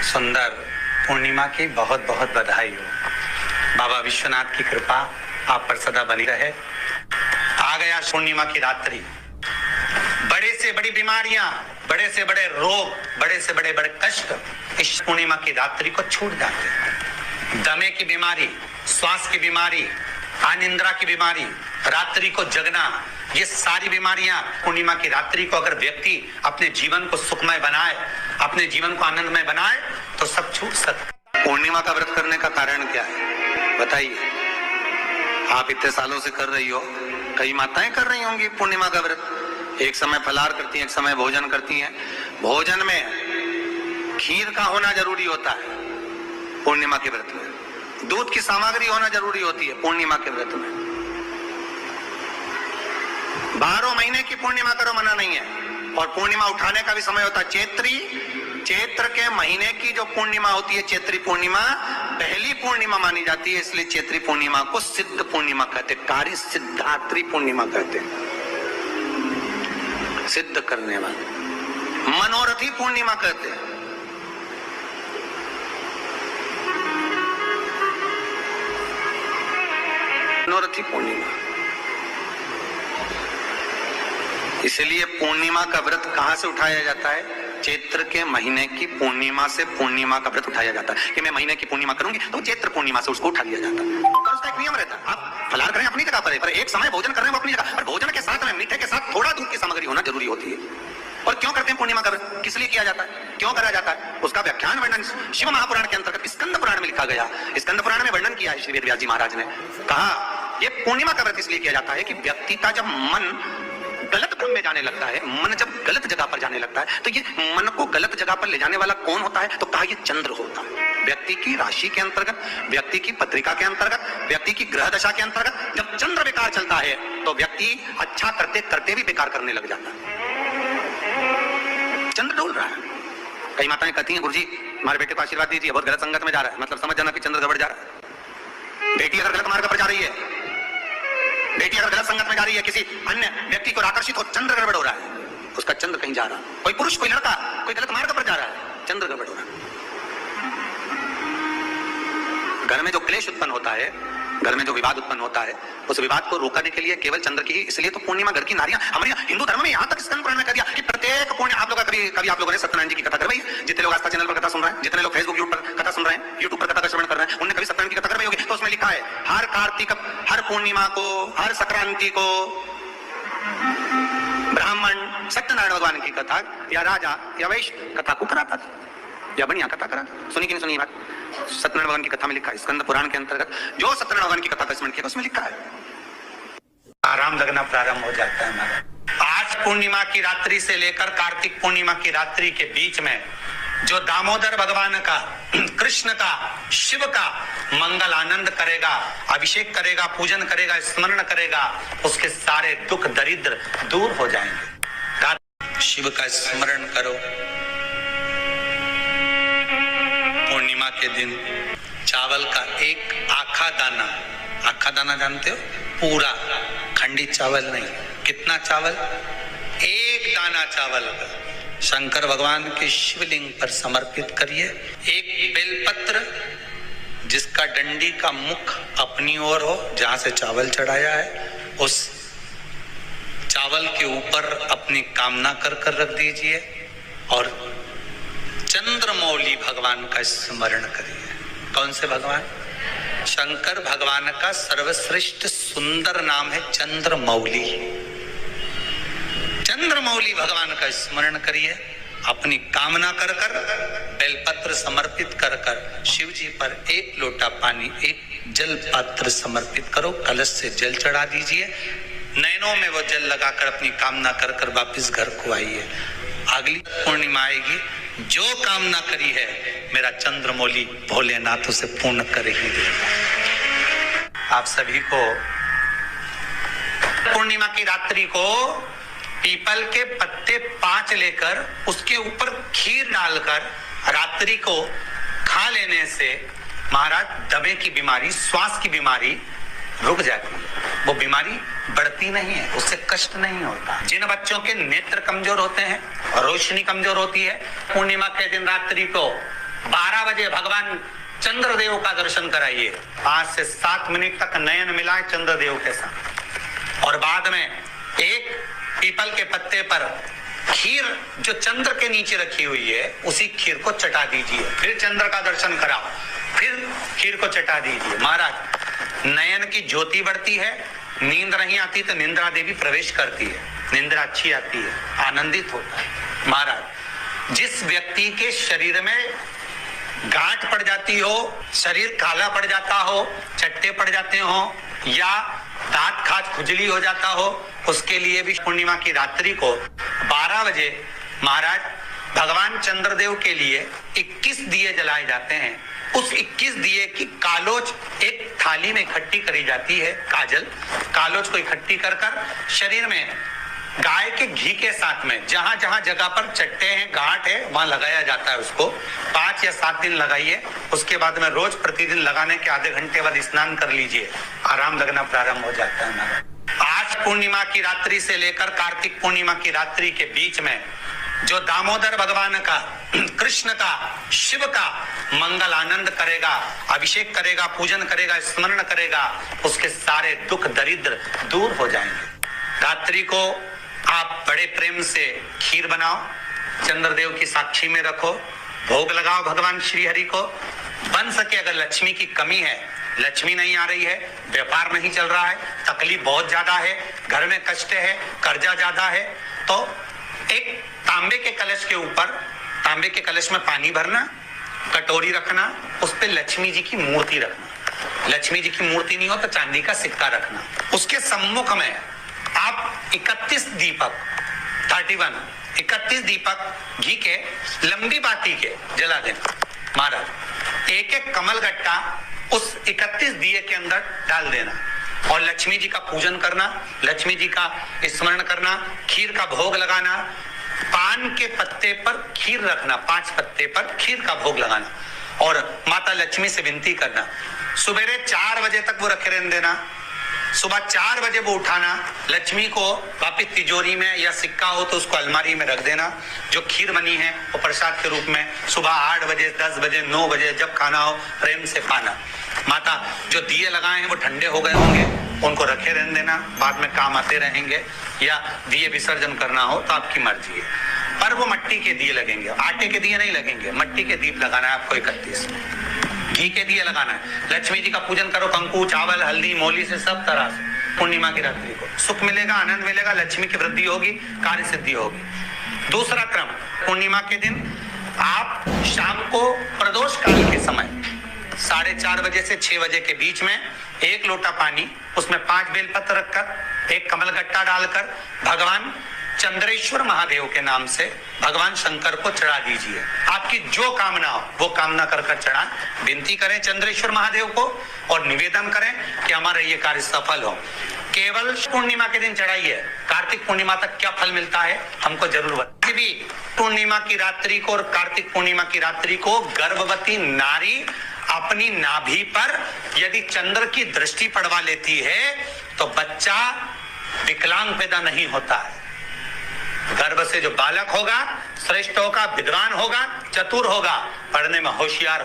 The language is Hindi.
सुंदर पूर्णिमा की बहुत बहुत बधाई हो। बाबा विश्वनाथ की कृपा आप पर सदा बनी रहे। आ गया पूर्णिमा की रात्रि। बड़े से बड़ी बीमारियां, बड़े से बड़े रोग, बड़े से बड़े बड़े कष्ट इस पूर्णिमा की रात्रि को छूट जाते हैं। दमे की बीमारी, श्वास की बीमारी, अनिद्रा की बीमारी, रात्रि को जगना, ये सारी बीमारियां पूर्णिमा की रात्रि को अगर व्यक्ति अपने जीवन को सुखमय बनाए, अपने जीवन को आनंदमय बनाए तो सब छूट सकता। पूर्णिमा का व्रत करने का कारण क्या है बताइए? आप इतने सालों से कर रही हो, कई माताएं कर रही होंगी पूर्णिमा का व्रत। एक समय फलाहार करती हैं, एक समय भोजन करती हैं। भोजन में खीर का होना जरूरी होता है पूर्णिमा के व्रत में। दूध की सामग्री होना जरूरी होती है पूर्णिमा के व्रत में। 12 महीने की पूर्णिमा करो, मना नहीं है। और पूर्णिमा उठाने का भी समय होता है। चैत्र के महीने की जो पूर्णिमा होती है, चैत्री पूर्णिमा पहली पूर्णिमा मानी जाती है, इसलिए चैत्री पूर्णिमा को सिद्ध पूर्णिमा कहते हैं, कार्य सिद्धात्री पूर्णिमा कहते हैं। सिद्ध करने वाले मनोरथी पूर्णिमा कहते हैं। मनोरथी पूर्णिमा। इसलिए पूर्णिमा का व्रत कहां से उठाया जाता है? चैत्र के महीने की पूर्णिमा से पूर्णिमा का व्रत उठाया जाता है। कि मैं महीने की पूर्णिमा करूंगी तो चैत्र पूर्णिमा से उसको उठा लिया जाता है। और उसका एक नियम रहता है, आप फलाहार करें अपनी जगह पर एक समय भोजन कर रहे हैं अपनी जगह, पर भोजन के साथ में मीठे के साथ थोड़ा दूध की सामग्री होना जरूरी होती है। और क्यों करते हैं पूर्णिमा का व्रत? किस लिए किया जाता है, क्यों करा जाता है? उसका व्याख्यान वर्णन शिव महापुराण के अंतर्गत स्कंद पुराण में लिखा गया। स्कंद पुराण में वर्णन किया है श्री वेदव्यास जी महाराज ने। कहा ये पूर्णिमा का व्रत इसलिए किया जाता है कि व्यक्ति का जब मन गलत भ्रम में जाने लगता है, मन जब गलत जगह पर जाने लगता है, तो ये मन को गलत जगह पर ले जाने वाला कौन होता है? तो कहा ये चंद्र होता है। व्यक्ति की राशि के अंतर्गत, व्यक्ति की पत्रिका के अंतर्गत, व्यक्ति की ग्रह दशा के अंतर्गत जब चंद्र बेकार चलता है तो व्यक्ति अच्छा करते करते भी बेकार करने लग जाता है। चंद्र डोल रहा है। कई माताएं कहती हैं, गुरुजी हमारे बेटे को आशीर्वाद दीजिए, बहुत गलत संगत में जा रहा है। मतलब समझ जाना कि चंद्र गड़बड़ जा रहा है। बेटी अगर गलत मार्ग पर जा रही है, बेटी अगर गलत संगत में जा रही है, किसी अन्य व्यक्ति को आकर्षित हो, चंद्र गड़बड़ हो रहा है, उसका चंद्र कहीं जा रहा है। कोई पुरुष, कोई लड़का, कोई गलत मार्ग पर जा रहा है, चंद्र गड़बड़ हो रहा है। घर में जो क्लेश उत्पन्न होता है, घर में जो विवाद उत्पन्न होता है, उस विवाद को रोकने के लिए केवल चंद्र की, इसलिए तो पूर्णिमा घर की नारियां, हमारे हिंदू धर्म में यहाँ तक स्कंद पुराण में कह दिया कि प्रत्येक पूर्णिमा, आप लोग कभी आप लोगों ने सत्यनारायण जी की कथा करवाई? जितने लोग आस्था चैनल पर कथा सुन रहे हैं, जितने लोग फेसबुक यूट्यूब पर कथा सुन रहे हैं, यूट्यूब पर कथा का श्रवण कर रहे हैं, उन्होंने कभी सत्यनारायण की कथा करवाई होगी? तो उसमें लिखा है हर कार्तिक, हर पूर्णिमा को, हर संक्रांति को ब्राह्मण सत्यनारायण भगवान की कथा या राजा या वैश्य कथा को कराता था, या बढ़िया कथा कराता। सुनी कि नहीं सुनी बात? सत्यनारायण भगवान की कथा में लिखा है, स्कंद पुराण के अंतर्गत जो सत्यनारायण भगवान की कथा का स्मरण किया उसमें लिखा है। आराम लगना प्रारंभ हो जाता है हमारा। आज पूर्णिमा की रात्रि से लेकर कार्तिक पूर्णिमा की रात्रि के बीच में जो दामोदर भगवान का, कृष्ण का, शिव का मंगल आनंद करेगा, अभिषेक करेगा, पूजन करेगा, स्मरण करेगा, उसके सारे दुख दरिद्र दूर हो जाएंगे। शिव का स्मरण करो। पूर्णिमा के दिन चावल का एक आखा दाना जानते हो? पूरा खंडित चावल नहीं। कितना चावल? एक दाना चावल का शंकर भगवान के शिवलिंग पर समर्पित करिए। एक बेलपत्र जिसका डंडी का मुख अपनी ओर हो, जहां से चावल चढ़ाया है, उस चावल के ऊपर अपनी कामना कर रख दीजिए और चंद्रमौली भगवान का स्मरण करिए। कौन से भगवान? शंकर भगवान का सर्वश्रेष्ठ सुंदर नाम है चंद्रमौली। चंद्रमौली भगवान का स्मरण करिए। अपनी कामना कर बेलपत्र समर्पित कर शिव जी पर एक लोटा पानी, एक जल पात्र समर्पित करो, कलश से जल चढ़ा दीजिए। नैनों में वो जल लगाकर अपनी कामना कर वापिस घर को आइए। अगली पूर्णिमा आएगी, जो कामना करी है मेरा चंद्रमौली भोलेनाथ उसे पूर्ण कर ही देगा। आप सभी को पूर्णिमा की रात्रि को पीपल के पत्ते 5 लेकर उसके ऊपर खीर डालकर रात्रि को खा लेने से महाराज दमे की बीमारी, श्वास की बीमारी रुक जाती है। वो बीमारी बढ़ती नहीं है, उससे कष्ट नहीं होता। जिन बच्चों के नेत्र कमजोर होते हैं, रोशनी कमजोर होती है, पूर्णिमा के दिन रात्रि को 12 बजे भगवान चंद्रदेव का दर्शन कराइए। 5 से 7 मिनट तक नयन मिलाए चंद्रदेव के साथ, और बाद में एक पीपल के पत्ते पर खीर जो चंद्र के नीचे रखी हुई है उसी खीर को चटा दीजिए। फिर चंद्र का दर्शन कराओ, फिर खीर को चटा दीजिए। महाराज, नयन की ज्योति बढ़ती है, नींद नहीं आती तो निंद्रा देवी प्रवेश करती है, निंद्रा अच्छी आती है, आनंदित होता है। महाराज, जिस व्यक्ति के शरीर में गांठ पड़ जाती हो, शरीर काला पड़ जाता हो, चट्टे पड़ जाते हो, या दांत खाज खुजली हो जाता हो, उसके लिए भी पूर्णिमा की रात्रि को 12 बजे महाराज भगवान चंद्रदेव के लिए 21 दिए जलाए जाते हैं। उस 21 दिए की कालोज एक थाली में इकट्ठी करी जाती है। कालोज को इकट्ठी कर शरीर में गाय के घी के साथ में जहां जहां जगह पर चट्टे हैं, गांठ है, वहां लगाया जाता है। उसको 5 या 7 दिन लगाइए। उसके बाद में रोज प्रतिदिन लगाने के आधे घंटे बाद स्नान कर लीजिए, आराम लगना प्रारंभ हो जाता है। आज पूर्णिमा की रात्रि से लेकर कार्तिक पूर्णिमा की रात्रि के बीच में जो दामोदर भगवान का, कृष्ण का, शिव का मंगल आनंद करेगा, अभिषेक करेगा, पूजन करेगा, स्मरण करेगा, उसके सारे दुख दरिद्र दूर हो जाएंगे। रात्रि को आप बड़े प्रेम से खीर बनाओ, चंद्रदेव की साक्षी में रखो, भोग लगाओ भगवान श्री हरि को। बन सके अगर लक्ष्मी की कमी है, लक्ष्मी नहीं आ रही है, व्यापार नहीं चल रहा है, तकलीफ बहुत ज्यादा है, घर में कष्ट है, कर्जा ज्यादा है, तो एक तांबे के कलश के ऊपर, तांबे के कलश में पानी भरना, कटोरी रखना, उस पे लक्ष्मी जी की मूर्ति रखना। लक्ष्मी जी की मूर्ति नहीं हो तो चांदी का सिक्का रखना। उसके सम्मुख में आप 31 दीपक 31 दीपक घी के लंबी बाती के जला देना। महाराज, एक एक कमल गट्टा उस 31 दिए के अंदर डाल देना और लक्ष्मी जी का पूजन करना, लक्ष्मी जी का स्मरण करना, खीर का भोग लगाना, पान के पत्ते पर खीर रखना, 5 पत्ते पर खीर का भोग लगाना और माता लक्ष्मी से विनती करना। सुबेरे 4 बजे तक वो रखे रहने देना। सुबह 4 बजे वो उठाना, लक्ष्मी को वापिस तिजोरी में या सिक्का हो तो उसको अलमारी में रख देना। जो खीर बनी है वो प्रसाद के रूप में सुबह 8 बजे, 10 बजे, 9 बजे जब खाना हो प्रेम से खाना। माता, जो दिए लगाए हैं वो ठंडे हो गए होंगे, उनको रखे रहने देना, बाद में काम आते रहेंगे, या दिए विसर्जन करना हो तो आपकी मर्जी है। पर वो मिट्टी के दिए लगेंगे, आटे के दिए नहीं लगेंगे, मिट्टी के दीप लगाना है आपको। 31 घी के दिए लगाना है। लक्ष्मी जी का पूजन करो, कंकु, चावल, हल्दी, मोली से सब तरह से। पूर्णिमा की रात्रि को सुख मिलेगा, आनंद मिलेगा, लक्ष्मी की वृद्धि होगी, कार्य सिद्धि होगी। दूसरा क्रम, पूर्णिमा के दिन आप शाम को प्रदोष काल के समय 4:30 बजे से 6 बजे के बीच में 1 लोटा पानी, उसमें 5 बेलपत्र रखकर, 1 कमल गट्टा डालकर भगवान चंद्रेश्वर महादेव के नाम से भगवान शंकर को चढ़ा दीजिए। आपकी जो कामना हो वो कामना कर चढ़ा, विनती करें चंद्रेश्वर महादेव को और निवेदन करें कि हमारा ये कार्य सफल हो। केवल पूर्णिमा के दिन चढ़ाइए, कार्तिक पूर्णिमा तक क्या फल मिलता है हमको जरूर बताइए। भी पूर्णिमा की रात्रि को और कार्तिक पूर्णिमा की रात्रि को गर्भवती नारी अपनी नाभि पर यदि चंद्र की दृष्टि पड़वा लेती है तो बच्चा विकलांग पैदा नहीं होता है। गर्भ से जो बालक होगा श्रेष्ठ होगा, विद्वान होगा, चतुर होगा, पढ़ने में होशियार होगा।